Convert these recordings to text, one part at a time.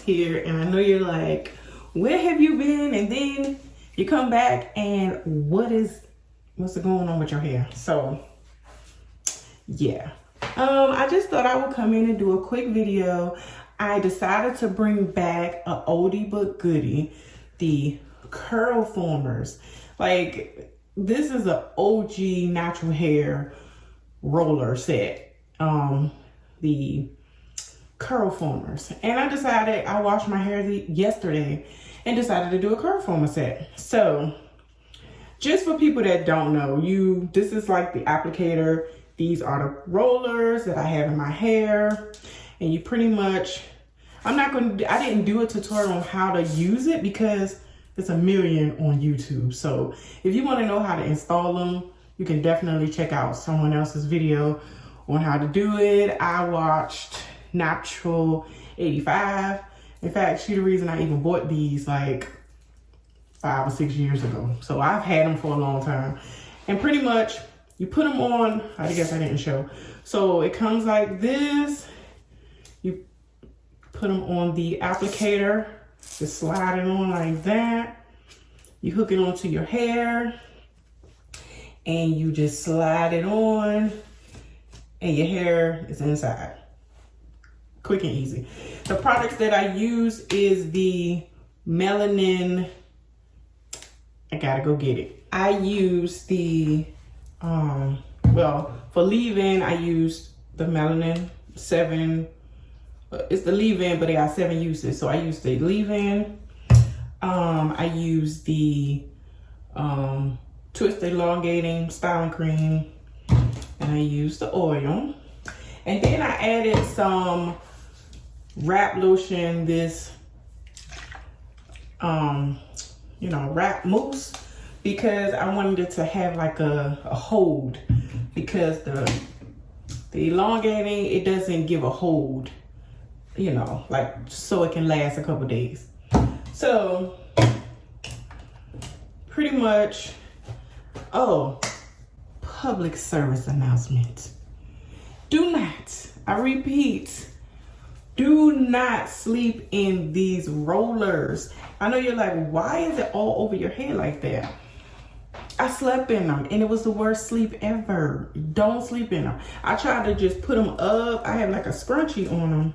here, and I know you're like, where have you been? And then you come back and what's going on with your hair? So yeah, I just thought I would come in and do a quick video. I decided to bring back a oldie but goodie, the Curlformers. Like, this is an OG natural hair roller set, the Curlformers. And I decided, I washed my hair yesterday and decided to do a Curlformer set. So just for people that don't know, this is like the applicator. These are the rollers that I have in my hair. And you pretty much, I didn't do a tutorial on how to use it because there's a million on YouTube. So if you want to know how to install them, you can definitely check out someone else's video on how to do it. I watched Natural 85. In fact, she's the reason I even bought these like 5 or 6 years ago. So I've had them for a long time. And pretty much you put them on, I guess I didn't show. So it comes like this. You put them on the applicator, just slide it on like that. You hook it onto your hair and you just slide it on and your hair is inside. Quick and easy. The products that I use is the melanin, I gotta go get it. I use the, well, for leave-in, I use the melanin 7, it's the leave-in, but they got 7 uses. So I use the leave-in. I use the twist elongating styling cream, and I use the oil. And then I added some wrap lotion, this, wrap mousse, because I wanted it to have like a hold, because the elongating, it doesn't give a hold, like so it can last a couple days. So pretty much, public service announcement. Do not, I repeat, do not sleep in these rollers. I know you're like, why is it all over your head like that? I slept in them and it was the worst sleep ever. Don't sleep in them. I tried to just put them up. I had like a scrunchie on them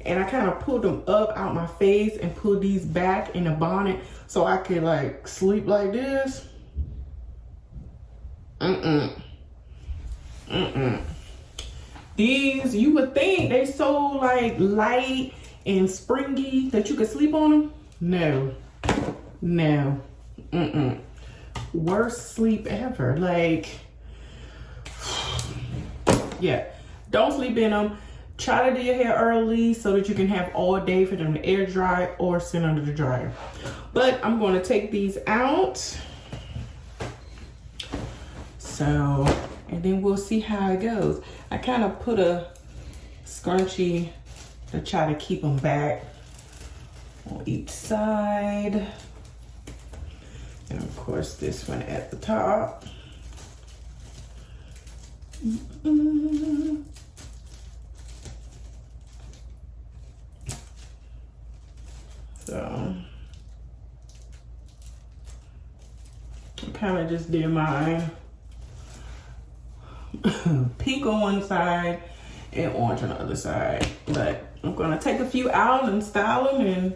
and I kind of pulled them up out my face and pulled these back in the bonnet so I could like sleep like this. These, you would think they so like light and springy that you could sleep on them. No. Worst sleep ever. Like, yeah, don't sleep in them. Try to do your hair early so that you can have all day for them to air dry or sit under the dryer. But I'm going to take these out. So, and then we'll see how it goes. I kind of put a scrunchie to try to keep them back on each side. And of course this one at the top. So I kind of just did mine pink on one side and orange on the other side. But I'm gonna take a few out and style them and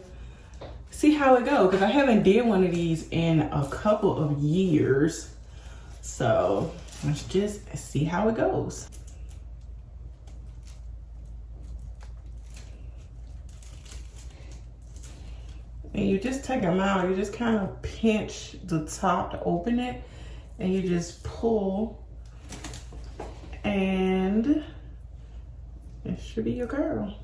see how it goes, because I haven't did one of these in a couple of years. So let's just see how it goes. And you just take them out, you just kind of pinch the top to open it, and you just pull, and it should be your curl.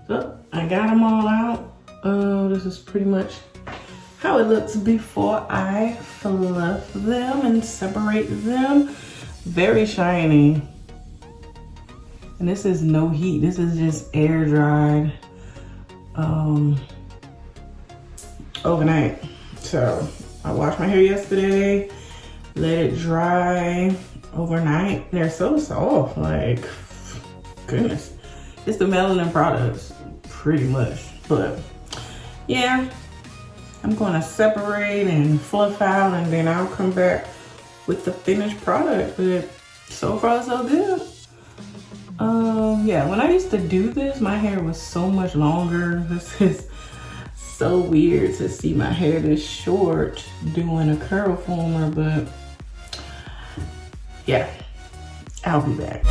So I got them all out. This is pretty much how it looks before I fluff them and separate them. Very shiny. And this is no heat. This is just air dried overnight. So I washed my hair yesterday, let it dry overnight. They're so soft, like, goodness. It's the melanin products, pretty much. But yeah, I'm gonna separate and fluff out, and then I'll come back with the finished product. But so far so good. Yeah, when I used to do this, my hair was so much longer. This is so weird to see my hair this short doing a curl former, but yeah, I'll be back.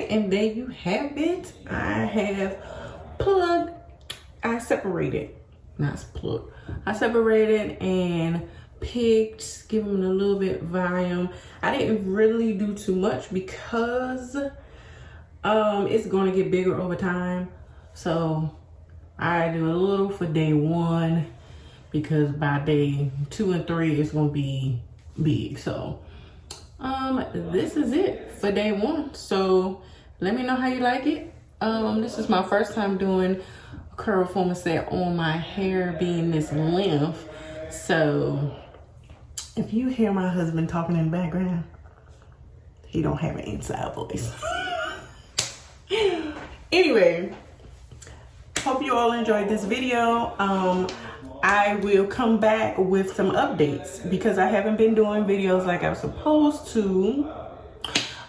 And there you have it. I have plugged, I separated and picked, give them a little bit volume. I didn't really do too much because it's going to get bigger over time. So I do a little for day 1 because by day 2 and 3 it's going to be big. So this is it for day 1. So let me know how you like it. This is my first time doing a curl former set on my hair being this length. So if you hear my husband talking in the background, he don't have an inside voice. Anyway, hope you all enjoyed this video. I will come back with some updates because I haven't been doing videos like I was supposed to.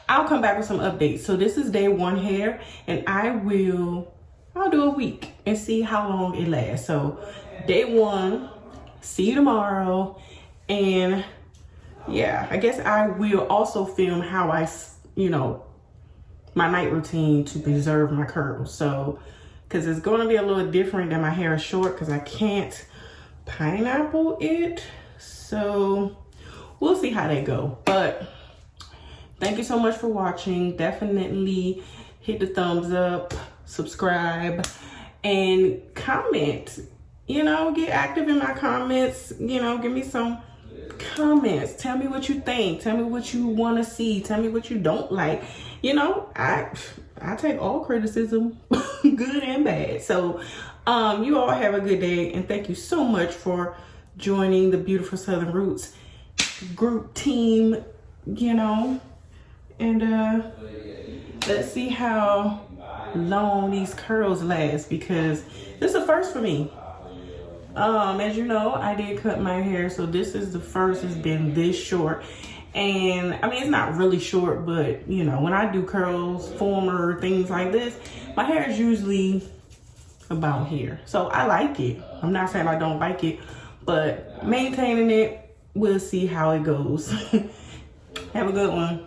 I'll come back with some updates. So this is day 1 hair, and I'll do a week and see how long it lasts. So day 1, see you tomorrow. And yeah, I guess I will also film how I, my night routine to preserve my curls. So, cause it's gonna be a little different than my hair is short cause I can't pineapple it. So we'll see how they go. But thank you so much for watching. Definitely hit the thumbs up, subscribe, and comment. Get active in my comments. Give me some comments. Tell me what you think. Tell me what you want to see. Tell me what you don't like. I take all criticism, good and bad. So you all have a good day, and thank you so much for joining the Beautiful Southern Roots group team, and let's see how long these curls last, because this is the first for me. As you know, I did cut my hair, so this is the first it's been this short. And I mean, it's not really short, but when I do curls, former, things like this, my hair is usually about here. So I like it. I'm not saying I don't like it, but maintaining it, we'll see how it goes. Have a good one.